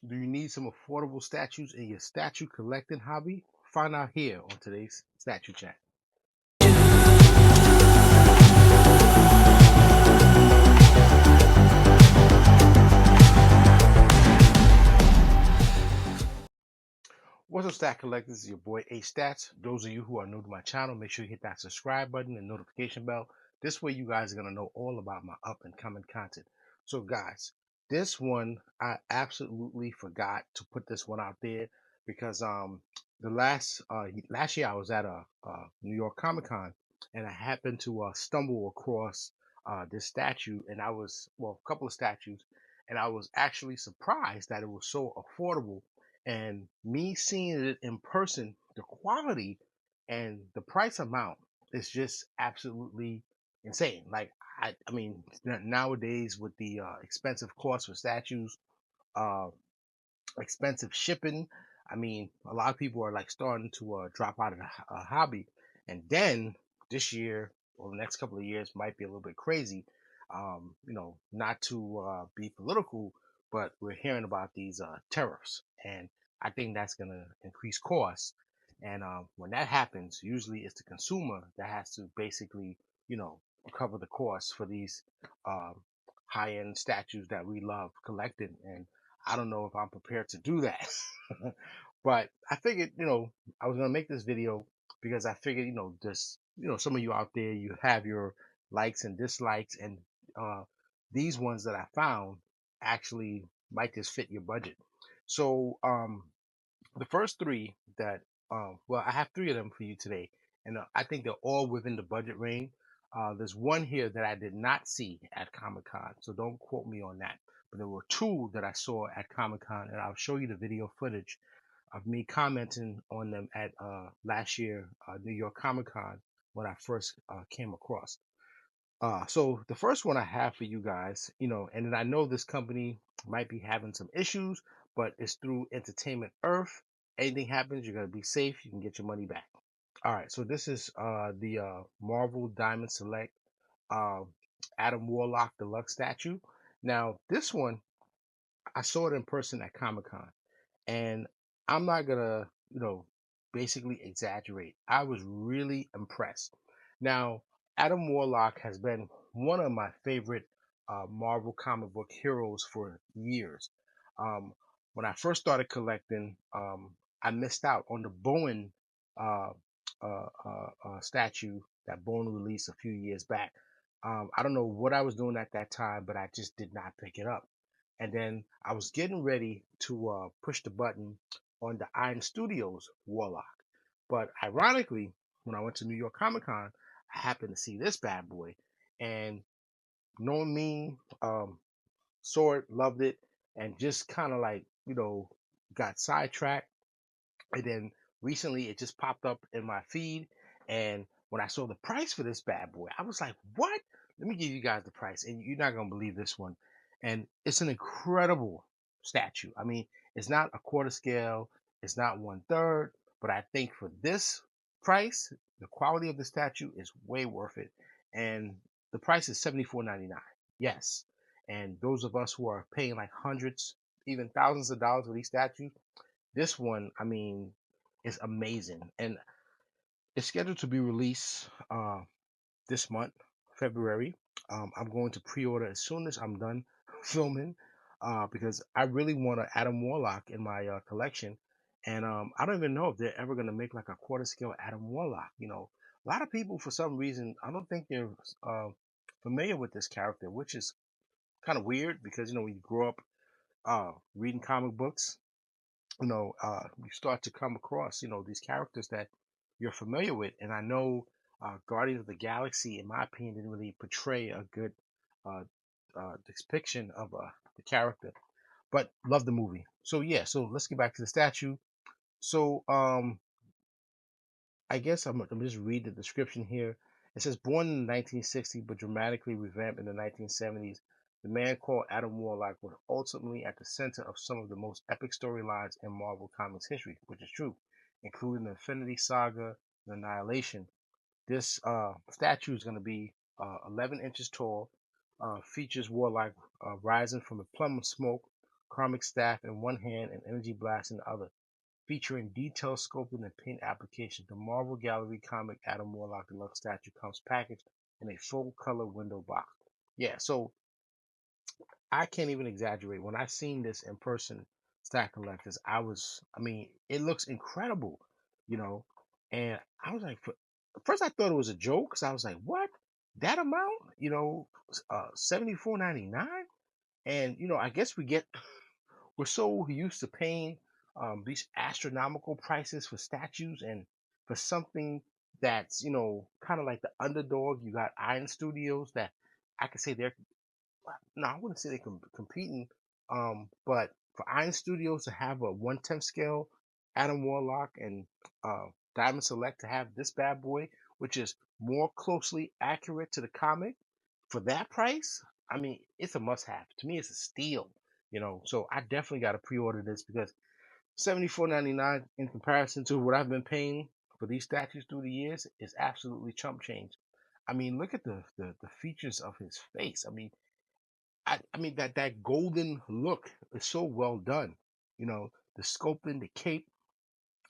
Do you need some affordable statues in your statue collecting hobby? Find out here on today's Statue Chat. What's up, Stat Collectors? This is your boy A Stats. Those of you who are new to my channel, make sure you hit that subscribe button and notification bell. This way, you guys are going to know all about my up and coming content. So, guys, this one, I absolutely forgot to put this one out there because the last year I was at a New York Comic Con and I happened to stumble across this statue, and a couple of statues, and I was actually surprised that it was so affordable, and me seeing it in person, the quality and the price amount is just absolutely insane. Like I mean, nowadays with the expensive cost for statues, uh, expensive shipping, I mean, a lot of people are like starting to drop out of the hobby. And then this year or the next couple of years might be a little bit crazy. Not to be political, but we're hearing about these tariffs, and I think that's going to increase costs. And when that happens, usually it's the consumer that has to basically, you know, cover the cost for these um, high-end statues that we love collecting. And I don't know if I'm prepared to do that. But I figured, I was gonna make this video because I figured, just some of you out there, you have your likes and dislikes, and uh, these ones that I found actually might just fit your budget. So the first three that, well, I have three of them for you today, and I think they're all within the budget range. There's one here that I did not see at Comic Con, so don't quote me on that. But there were two that I saw at Comic Con, and I'll show you the video footage of me commenting on them at last year New York Comic Con when I first came across. So the first one I have for you guys, and then I know this company might be having some issues, but it's through Entertainment Earth. Anything happens, you're gonna be safe. You can get your money back. All right. So this is the Marvel Diamond Select uh, Adam Warlock Deluxe statue. Now this one, I saw it in person at Comic Con, and I'm not gonna, basically exaggerate. I was really impressed. Now, Adam Warlock has been one of my favorite Marvel comic book heroes for years. Um, when I first started collecting, I missed out on the Bowen uh, statue that Bowen released a few years back. I don't know what I was doing at that time, but I just did not pick it up. And then I was getting ready to push the button on the Iron Studios Warlock. But ironically, when I went to New York Comic Con, I happened to see this bad boy. And knowing me, saw it, loved it, and just kind of like, got sidetracked. And then recently it just popped up in my feed. And when I saw the price for this bad boy, I was like, what? Let me give you guys the price. And you're not going to believe this one. And it's an incredible statue. I mean, it's not a quarter scale, it's not 1/3, but I think for this price, the quality of the statue is way worth it. And the price is $74.99. Yes. And those of us who are paying like hundreds, even thousands of dollars for these statues, this one, I mean, is amazing, and it's scheduled to be released this month, February. I'm going to pre-order as soon as I'm done filming, because I really want an Adam Warlock in my collection, and I don't even know if they're ever gonna make like a quarter scale Adam Warlock. A lot of people, for some reason, I don't think they're uh, familiar with this character, which is kind of weird because when you grow up reading comic books, you start to come across, these characters that you're familiar with. And I know Guardians of the Galaxy, in my opinion, didn't really portray a good uh, depiction of the character, but love the movie. So yeah, so let's get back to the statue. So I guess I'm just read the description here. It says, born in 1960 but dramatically revamped in the 1970s, the man called Adam Warlock was ultimately at the center of some of the most epic storylines in Marvel Comics history, which is true, including the Infinity Saga and Annihilation. This statue is going to be 11 inches tall, features Warlock rising from a plume of smoke, Karmic Staff in one hand and Energy Blast in the other, featuring detailed sculpting and paint application. The Marvel Gallery comic Adam Warlock Deluxe statue comes packaged in a full color window box. Yeah, so I can't even exaggerate. When I seen this in person, Stack Collectors, I mean, it looks incredible, you know. And I was like, first I thought it was a joke because I was like, what? That amount? $74.99? And I guess we're so used to paying these astronomical prices for statues, and for something that's kind of like the underdog. You got Iron Studios that I could say they're no, I wouldn't say they're competing, but for Iron Studios to have a 1/10 scale Adam Warlock and Diamond Select to have this bad boy, which is more closely accurate to the comic for that price, I mean, it's a must have. To me, it's a steal. So I definitely got to pre-order this because $74.99 in comparison to what I've been paying for these statues through the years is absolutely chump change. I mean, look at the features of his face. I mean that golden look is so well done. The sculpting, the cape,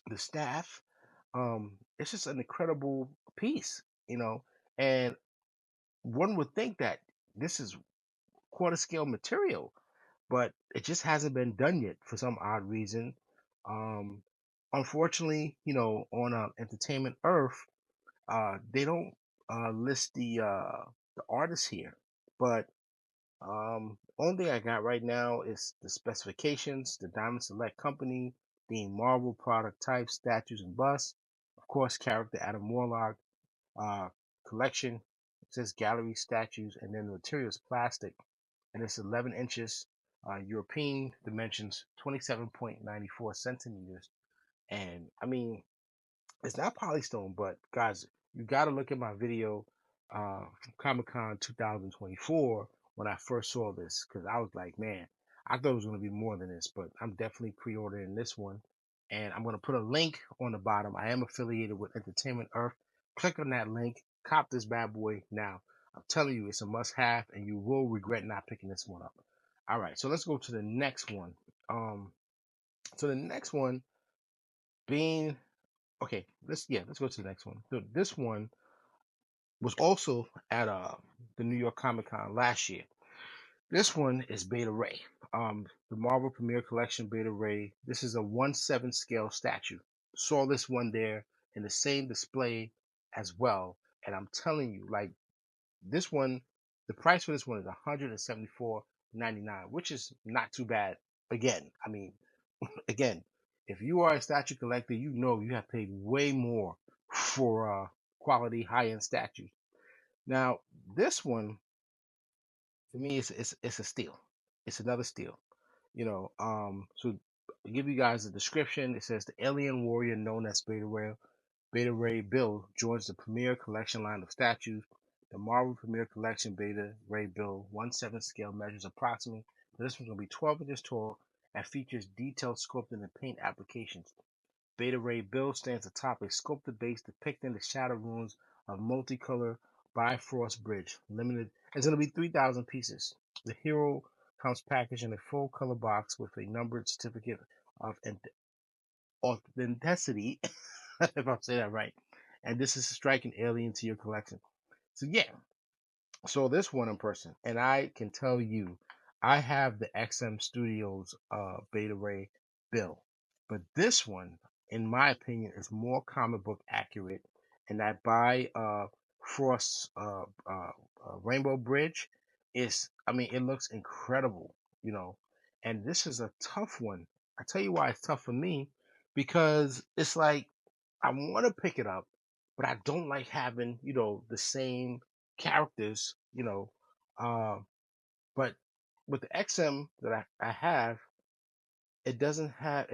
the staff. It's just an incredible piece. And one would think that this is quarter scale material, but it just hasn't been done yet for some odd reason. Um, Unfortunately, on Entertainment Earth, they don't list the artist here, but only thing I got right now is the specifications, the Diamond Select Company, being Marvel product types, statues, and busts. Of course, character Adam Warlock, uh, collection. It says gallery statues, and then the material is plastic, and it's 11 inches. European dimensions, 27.94 centimeters. And I mean, it's not polystone, but guys, you got to look at my video from Comic Con 2024 when I first saw this, because I was like, man, I thought it was going to be more than this, but I'm definitely pre-ordering this one. And I'm going to put a link on the bottom. I am affiliated with Entertainment Earth. Click on that link, cop this bad boy now. I'm telling you, it's a must have, and you will regret not picking this one up. All right, so let's go to the next one. So the next one being okay, let's go to the next one. So this one was also at the New York Comic Con last year. This one is Beta Ray. The Marvel Premiere Collection Beta Ray. This is a 1/7 scale statue. Saw this one there in the same display as well. And I'm telling you, like, this one, the price for this one is $174.99, which is not too bad. Again, if you are a statue collector, you have paid way more for quality high-end statues. Now, this one to me it's a steal. It's another steal. So I'll give you guys a description. It says the alien warrior known as Beta Ray Bill joins the Premier Collection line of statues. The Marvel Premier Collection Beta Ray Bill 1/7 scale measures approximately. So this one's gonna be 12 inches tall and features detailed sculpting and paint applications. Beta Ray Bill stands atop a sculpted base depicting the shadow ruins of multicolor Bifrost Bridge. Limited. It's going to be 3,000 pieces. The hero comes packaged in a full color box with a numbered certificate of authenticity, if I say that right. And this is a striking alien to your collection. So yeah, saw this one in person, and I can tell you, I have the XM Studios Beta Ray Bill, but this one, in my opinion, is more comic book accurate. And that by Frost Rainbow Bridge I mean, it looks incredible, you know. And this is a tough one. I tell you why it's tough for me, because it's like I want to pick it up, but I don't like having the same characters, uh, but with the XM that I have, it doesn't have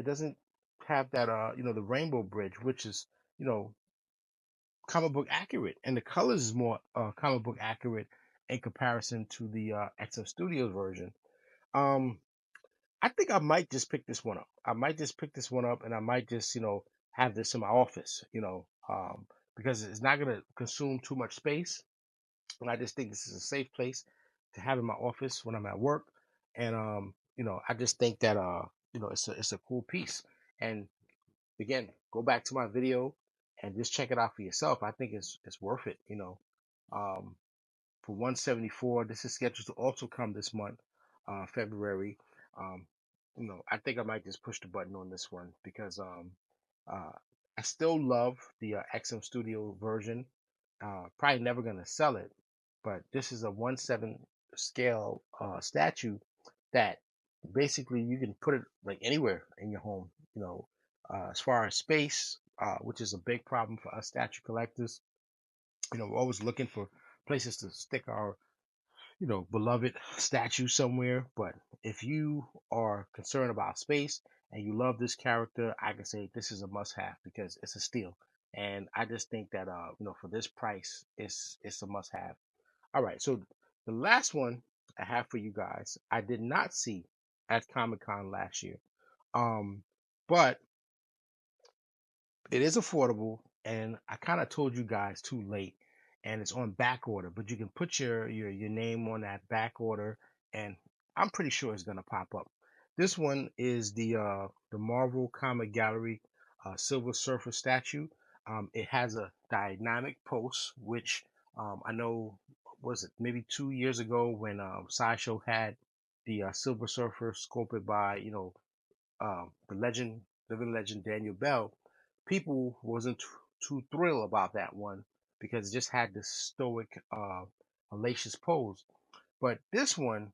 that the Rainbow Bridge, which is you know comic book accurate, and the colors is more comic book accurate in comparison to the XM Studios version. Um, I think I might just pick this one up. I might just pick this one up, and I might just have this in my office, because it's not gonna consume too much space. And I just think this is a safe place to have in my office when I'm at work. And I just think that it's a cool piece. And again, go back to my video and just check it out for yourself. I think it's worth it. Um, for 174. This is scheduled to also come this month, February. Um, I think I might just push the button on this one because uh, I still love the XM Studio version. Probably never gonna sell it, but this is a 1/7 scale statue that basically you can put it like anywhere in your home. As far as space, which is a big problem for us statue collectors. We're always looking for places to stick our beloved statue somewhere. But if you are concerned about space and you love this character, I can say this is a must-have because it's a steal. And I just think that for this price, it's a must-have. All right, so the last one I have for you guys, I did not see at Comic-Con last year. But it is affordable, and I kind of told you guys too late, and it's on back order. But you can put your name on that back order, and I'm pretty sure it's gonna pop up. This one is the Marvel Comic Gallery Silver Surfer statue. It has a dynamic pose, which I know was it maybe 2 years ago when Sideshow had the Silver Surfer sculpted by the living legend Daniel Bell. People wasn't too thrilled about that one because it just had this stoic, hellacious pose. But this one,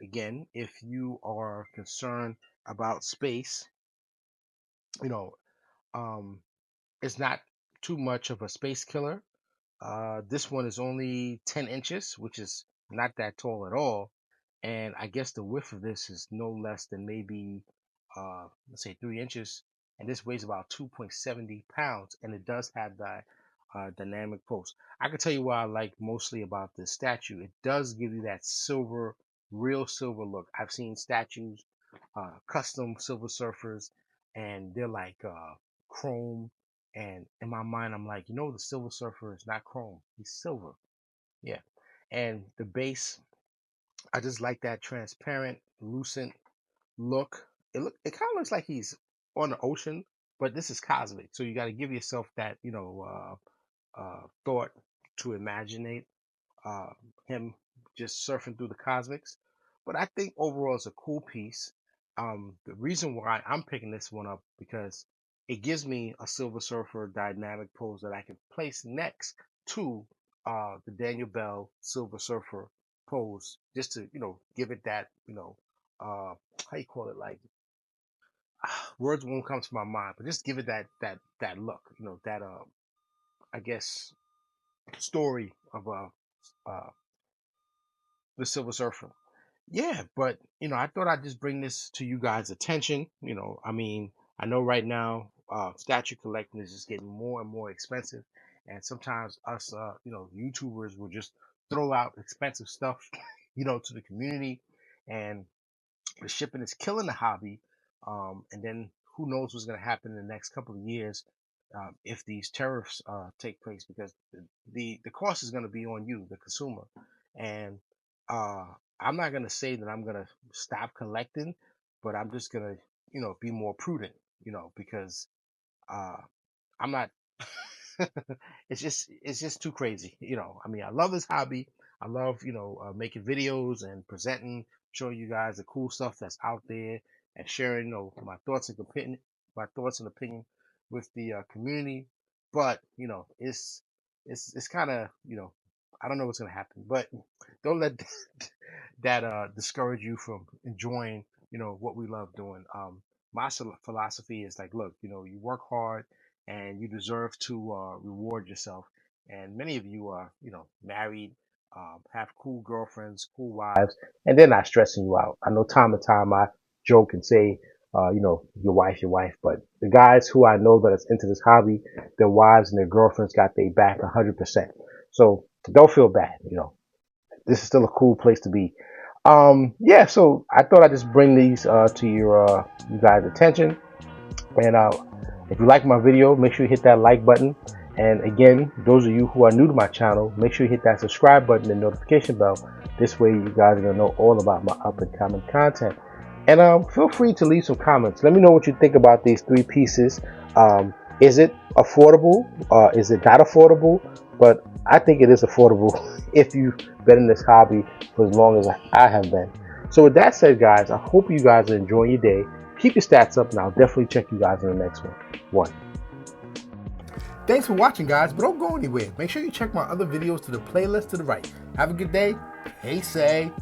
again, if you are concerned about space, you know, um, it's not too much of a space killer. This one is only 10 inches, which is not that tall at all. And I guess the width of this is no less than maybe, let's say 3 inches. And this weighs about 2.70 pounds. And it does have that dynamic pose. I can tell you what I like mostly about this statue. It does give you that silver, real silver look. I've seen statues, custom Silver Surfers, and they're like chrome, and in my mind, I'm like, the Silver Surfer is not chrome. He's silver. Yeah. And the base, I just like that transparent, lucent look. It kind of looks like he's on the ocean, but this is cosmic. So you got to give yourself that, thought to imagine uh, him just surfing through the cosmics. But I think overall it's a cool piece. The reason why I'm picking this one up because it gives me a Silver Surfer dynamic pose that I can place next to the Daniel Bell Silver Surfer pose, just to give it that how you call it, like words won't come to my mind, but just give it that look, that I guess story of the Silver Surfer. Yeah, but I thought I'd just bring this to you guys' attention. I mean, I know right now statue collecting is just getting more and more expensive, and sometimes us YouTubers will just throw out expensive stuff, to the community, and the shipping is killing the hobby. And then who knows what's going to happen in the next couple of years if these tariffs take place, because the cost is going to be on you, the consumer. And uh, I'm not going to say that I'm going to stop collecting, but I'm just going to, be more prudent, because uh, I'm not. It's just too crazy. I mean, I love this hobby. I love making videos and presenting, showing you guys the cool stuff that's out there, and sharing my thoughts and opinion with the community. But it's kind of I don't know what's gonna happen, but don't let that discourage you from enjoying what we love doing. My philosophy is like, look, you work hard and you deserve to reward yourself. And many of you are, married, have cool girlfriends, cool wives, and they're not stressing you out. I know time to time I joke and say, your wife, but the guys who I know that is into this hobby, their wives and their girlfriends got their back 100%. So don't feel bad. This is still a cool place to be. Yeah, so I thought I'd just bring these to your you guys' attention. And if you like my video, make sure you hit that like button. And again, those of you who are new to my channel, make sure you hit that subscribe button and notification bell. This way you guys are going to know all about my up and coming content. And feel free to leave some comments. Let me know what you think about these 3 pieces. Is it affordable? Is it not affordable? But I think it is affordable if you've been in this hobby for as long as I have been. So with that said, guys, I hope you guys are enjoying your day. Keep your stats up, and I'll definitely check you guys in the next one. Thanks for watching, guys, but don't go anywhere. Make sure you check my other videos to the playlist to the right. Have a good day. Hey, say.